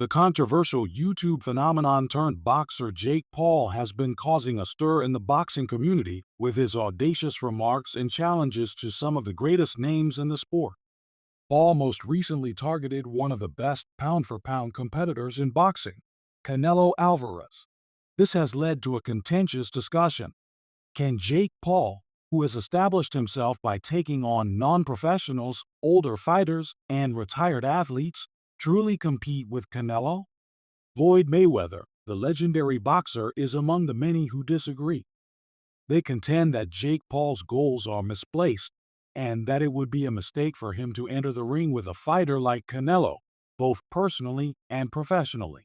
The controversial YouTube phenomenon turned boxer Jake Paul has been causing a stir in the boxing community with his audacious remarks and challenges to some of the greatest names in the sport. Paul most recently targeted one of the best pound-for-pound competitors in boxing, Canelo Alvarez. This has led to a contentious discussion. Can Jake Paul, who has established himself by taking on non-professionals, older fighters, and retired athletes, truly compete with Canelo? Floyd Mayweather, the legendary boxer, is among the many who disagree. They contend that Jake Paul's goals are misplaced and that it would be a mistake for him to enter the ring with a fighter like Canelo, both personally and professionally.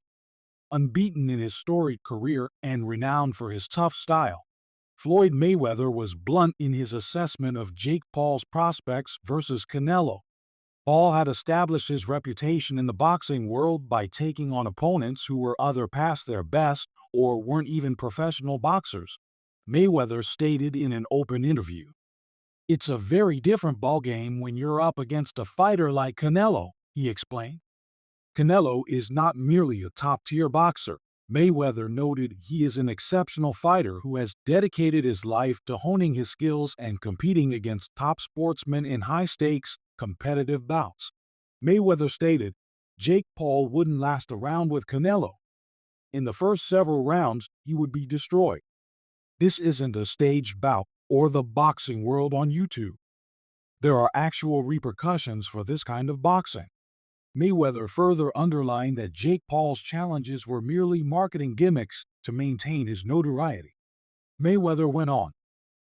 Unbeaten in his storied career and renowned for his tough style, Floyd Mayweather was blunt in his assessment of Jake Paul's prospects versus Canelo. Paul had established his reputation in the boxing world by taking on opponents who were either past their best or weren't even professional boxers, Mayweather stated in an open interview. "It's a very different ballgame when you're up against a fighter like Canelo," he explained. "Canelo is not merely a top-tier boxer," Mayweather noted. "He is an exceptional fighter who has dedicated his life to honing his skills and competing against top sportsmen in high-stakes, competitive bouts." Mayweather stated, "Jake Paul wouldn't last a round with Canelo. In the first several rounds, he would be destroyed. This isn't a staged bout or the boxing world on YouTube. There are actual repercussions for this kind of boxing." Mayweather further underlined that Jake Paul's challenges were merely marketing gimmicks to maintain his notoriety. Mayweather went on,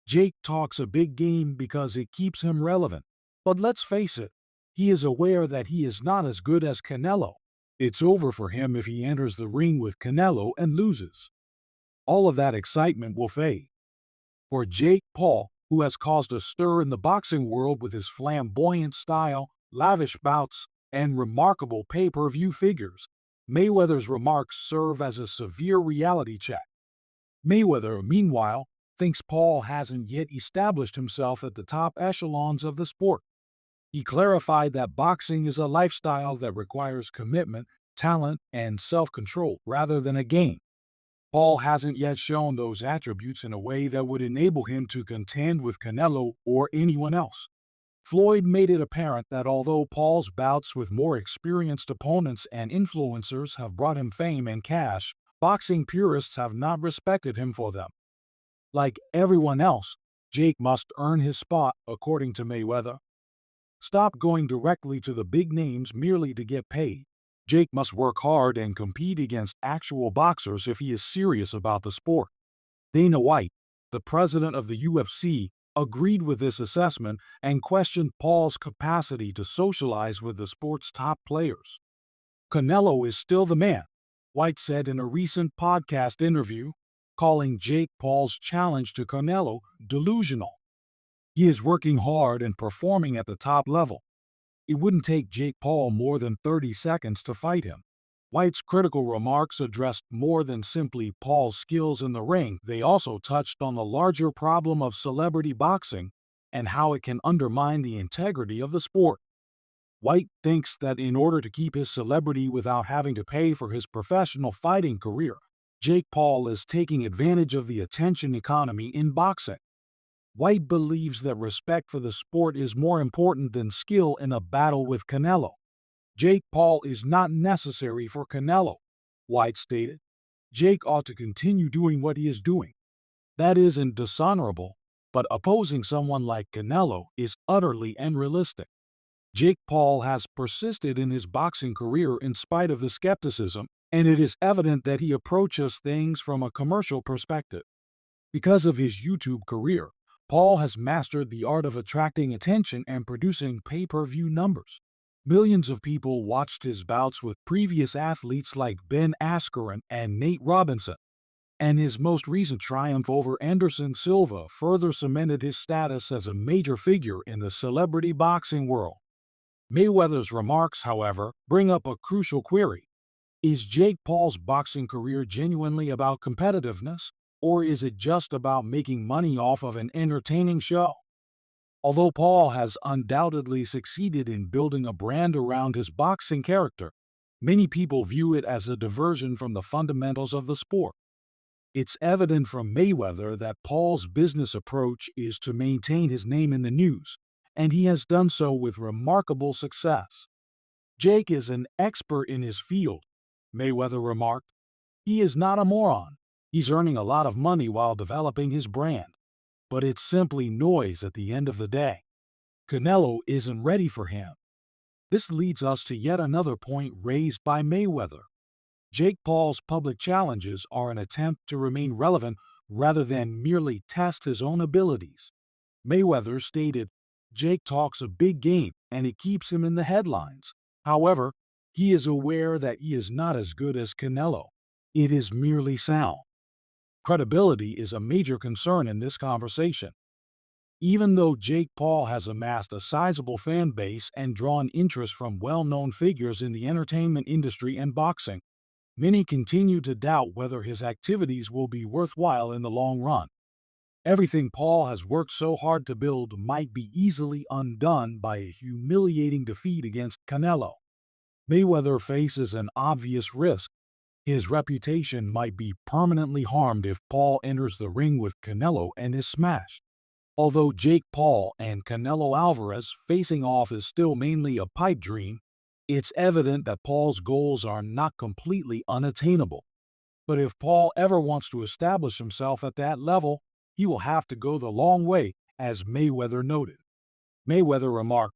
"Jake talks a big game because it keeps him relevant. But let's face it, he is aware that he is not as good as Canelo. It's over for him if he enters the ring with Canelo and loses. All of that excitement will fade." For Jake Paul, who has caused a stir in the boxing world with his flamboyant style, lavish bouts, and remarkable pay-per-view figures, Mayweather's remarks serve as a severe reality check. Mayweather, meanwhile, thinks Paul hasn't yet established himself at the top echelons of the sport. He clarified that boxing is a lifestyle that requires commitment, talent, and self-control rather than a game. Paul hasn't yet shown those attributes in a way that would enable him to contend with Canelo or anyone else. Floyd made it apparent that although Paul's bouts with more experienced opponents and influencers have brought him fame and cash, boxing purists have not respected him for them. Like everyone else, Jake must earn his spot, according to Mayweather. "Stop going directly to the big names merely to get paid. Jake must work hard and compete against actual boxers if he is serious about the sport." Dana White, the president of the UFC, agreed with this assessment and questioned Paul's capacity to socialize with the sport's top players. "Canelo is still the man," White said in a recent podcast interview, calling Jake Paul's challenge to Canelo delusional. "He is working hard and performing at the top level. It wouldn't take Jake Paul more than 30 seconds to fight him." White's critical remarks addressed more than simply Paul's skills in the ring. They also touched on the larger problem of celebrity boxing and how it can undermine the integrity of the sport. White thinks that in order to keep his celebrity without having to pay for his professional fighting career, Jake Paul is taking advantage of the attention economy in boxing. White believes that respect for the sport is more important than skill in a battle with Canelo. "Jake Paul is not necessary for Canelo," White stated. "Jake ought to continue doing what he is doing. That isn't dishonorable, but opposing someone like Canelo is utterly unrealistic." Jake Paul has persisted in his boxing career in spite of the skepticism, and it is evident that he approaches things from a commercial perspective. Because of his YouTube career, Paul has mastered the art of attracting attention and producing pay-per-view numbers. Millions of people watched his bouts with previous athletes like Ben Askren and Nate Robinson, and his most recent triumph over Anderson Silva further cemented his status as a major figure in the celebrity boxing world. Mayweather's remarks, however, bring up a crucial query. Is Jake Paul's boxing career genuinely about competitiveness, or is it just about making money off of an entertaining show? Although Paul has undoubtedly succeeded in building a brand around his boxing character, Many people view it as a diversion from the fundamentals of the sport. It's evident from Mayweather that Paul's business approach is to maintain his name in the news, and he has done so with remarkable success. Jake is an expert in his field, Mayweather remarked. He is not a moron. He's earning a lot of money while developing his brand, but it's simply noise at the end of the day. Canelo isn't ready for him. This leads us to yet another point raised by Mayweather. Jake Paul's public challenges are an attempt to remain relevant rather than merely test his own abilities. Mayweather stated, Jake talks a big game and it keeps him in the headlines. However, he is aware that he is not as good as Canelo. It is merely sound. Credibility is a major concern in this conversation. Even though Jake Paul has amassed a sizable fan base and drawn interest from well-known figures in the entertainment industry and boxing, many continue to doubt whether his activities will be worthwhile in the long run. Everything Paul has worked so hard to build might be easily undone by a humiliating defeat against Canelo. Mayweather faces an obvious risk. His reputation might be permanently harmed if Paul enters the ring with Canelo and is smashed. Although Jake Paul and Canelo Alvarez facing off is still mainly a pipe dream, it's evident that Paul's goals are not completely unattainable. But if Paul ever wants to establish himself at that level, he will have to go the long way, as Mayweather noted. Mayweather remarked,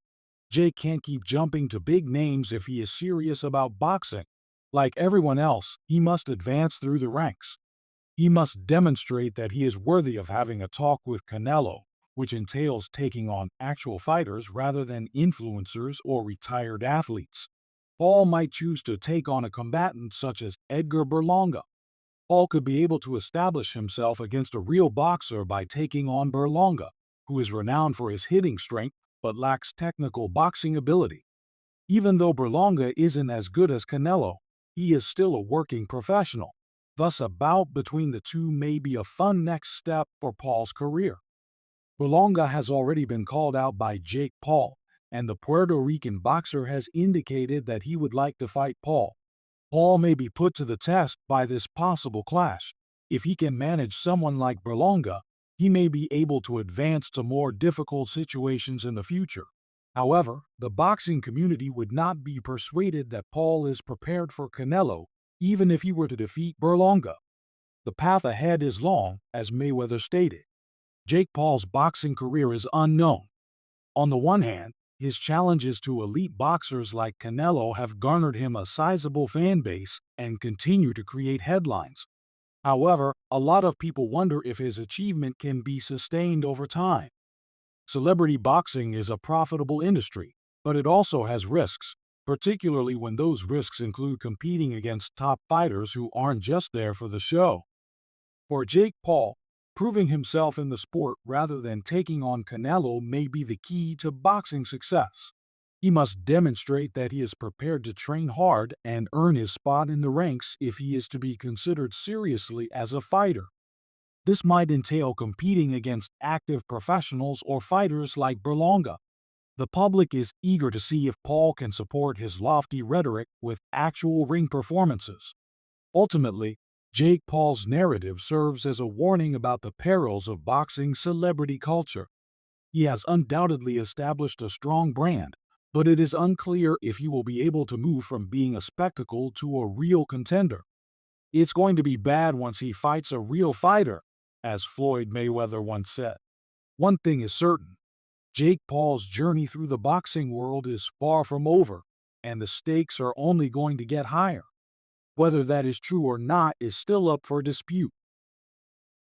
Jake can't keep jumping to big names if he is serious about boxing. Like everyone else, he must advance through the ranks. He must demonstrate that he is worthy of having a talk with Canelo, which entails taking on actual fighters rather than influencers or retired athletes. Paul might choose to take on a combatant such as Edgar Berlanga. Paul could be able to establish himself against a real boxer by taking on Berlanga, who is renowned for his hitting strength but lacks technical boxing ability. Even though Berlanga isn't as good as Canelo, he is still a working professional. Thus, a bout between the two may be a fun next step for Paul's career. Berlanga has already been called out by Jake Paul, and the Puerto Rican boxer has indicated that he would like to fight Paul. Paul may be put to the test by this possible clash. If he can manage someone like Berlanga, he may be able to advance to more difficult situations in the future. However, the boxing community would not be persuaded that Paul is prepared for Canelo, even if he were to defeat Berlanga. The path ahead is long, as Mayweather stated. Jake Paul's boxing career is unknown. On the one hand, his challenges to elite boxers like Canelo have garnered him a sizable fan base and continue to create headlines. However, a lot of people wonder if his achievement can be sustained over time. Celebrity boxing is a profitable industry, but it also has risks, particularly when those risks include competing against top fighters who aren't just there for the show. For Jake Paul, proving himself in the sport rather than taking on Canelo may be the key to boxing success. He must demonstrate that he is prepared to train hard and earn his spot in the ranks if he is to be considered seriously as a fighter. This might entail competing against active professionals or fighters like Berlanga. The public is eager to see if Paul can support his lofty rhetoric with actual ring performances. Ultimately, Jake Paul's narrative serves as a warning about the perils of boxing celebrity culture. He has undoubtedly established a strong brand, but it is unclear if he will be able to move from being a spectacle to a real contender. It's going to be bad once he fights a real fighter, as Floyd Mayweather once said. One thing is certain, Jake Paul's journey through the boxing world is far from over, and the stakes are only going to get higher. Whether that is true or not is still up for dispute.